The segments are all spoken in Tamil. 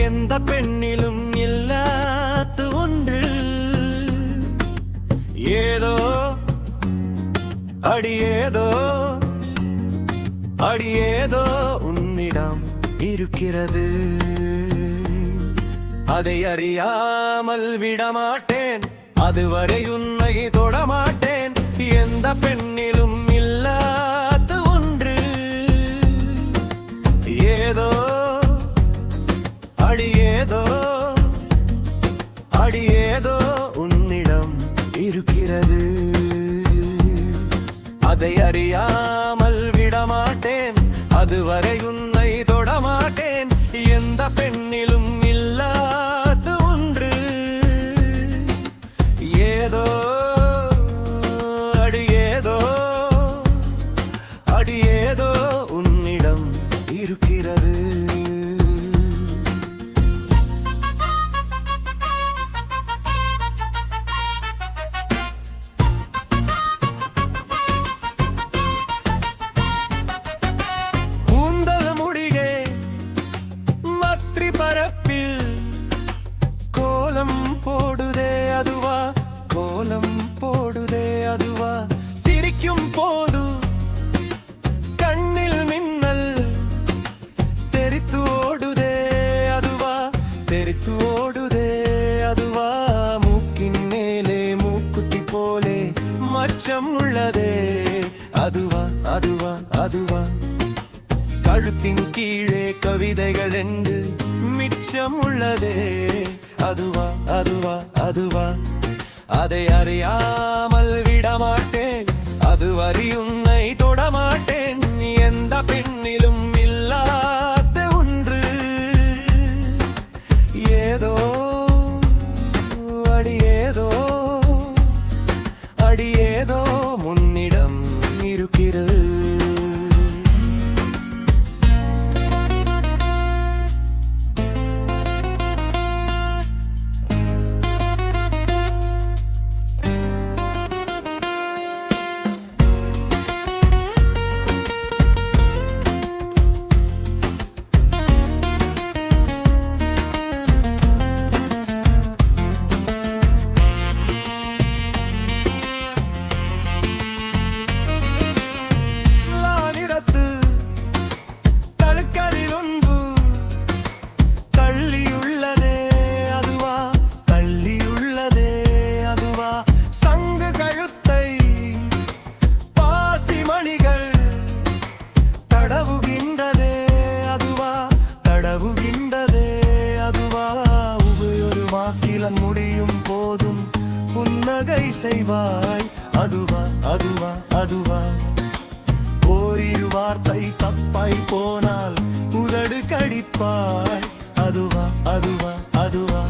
எந்த பெண்ணிலும் இல்லாத ஒன்று. ஏதோ அடியேதோ அடியேதோ உன்னிடம் இருக்கிறது. அதை அறியாமல் விடமாட்டேன், அதுவரை உன்னை தொடமாட்டேன். எந்த பெண்ணிலும் இல்லாத ஒன்று. ஏதோ அடியேதோ அடியேதோ உன்னிடம் இருக்கிறது. அதை அறியாமல் விடமாட்டேன், அதுவரை உன்னை தொடமாட்டேன். எந்த பெண்ணிலும் இல்லாத ஒன்று. ஏதோ அடியேதோ அடியேதோ உன்னிடம் இருக்கிறது. பரப்பில் கோலம் போடுதே அதுவா, கோலம் போடுதே அதுவா. சிரிக்கும் போது கண்ணில் மின்னல் தெரித்து ஓடுதே அதுவா, தெரித்து ஓடுதே அதுவா. மூக்கின் மேலே மூக்குத்தி போலே மச்சம் உள்ளதே அதுவா, அதுவா, அதுவா. கழுத்தின் கீழே கவிதைகள் என்று மிச்சம் உள்ளதே அதுவா, அதுவா, அதுவா. அதை அறியாமல் விடமாட்டேன், அதுவரை உன்னை தொடமாட்டேன். எந்த பெண்ணிலும் இல்லாத ஒன்று. ஏதோ அடியேதோ அடியேதோ முன்னிடம் இருக்கிறது. முடியும் போதும் புன்னகை செய்வாய் அதுவா, அதுவா, அதுவா. ஓரிரு வார்த்தை தப்பாய் போனால் உதடு கடிப்பாய் அதுவா, அதுவா, அதுவா.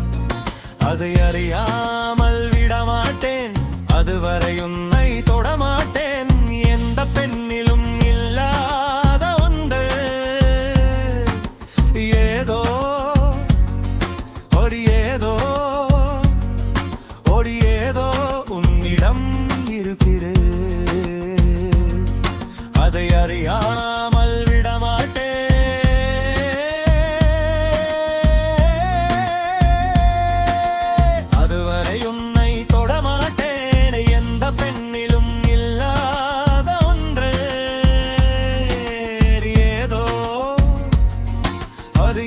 அதை அறியாமல் விடமாட்டேன், அதுவரை உன்னை தொடமாட்டேன். எந்த பெண்ணிலும் இல்லாத ஒன்று. ஏதோ ஏதோ ஏதோ உன்னிடம் இருக்கிறது. அதை அறியாமல் விடமாட்டேன், அதுவரை உன்னை தொடமாட்டேன். எந்த பெண்ணிலும் இல்லாத ஒன்று. ஏதோ அது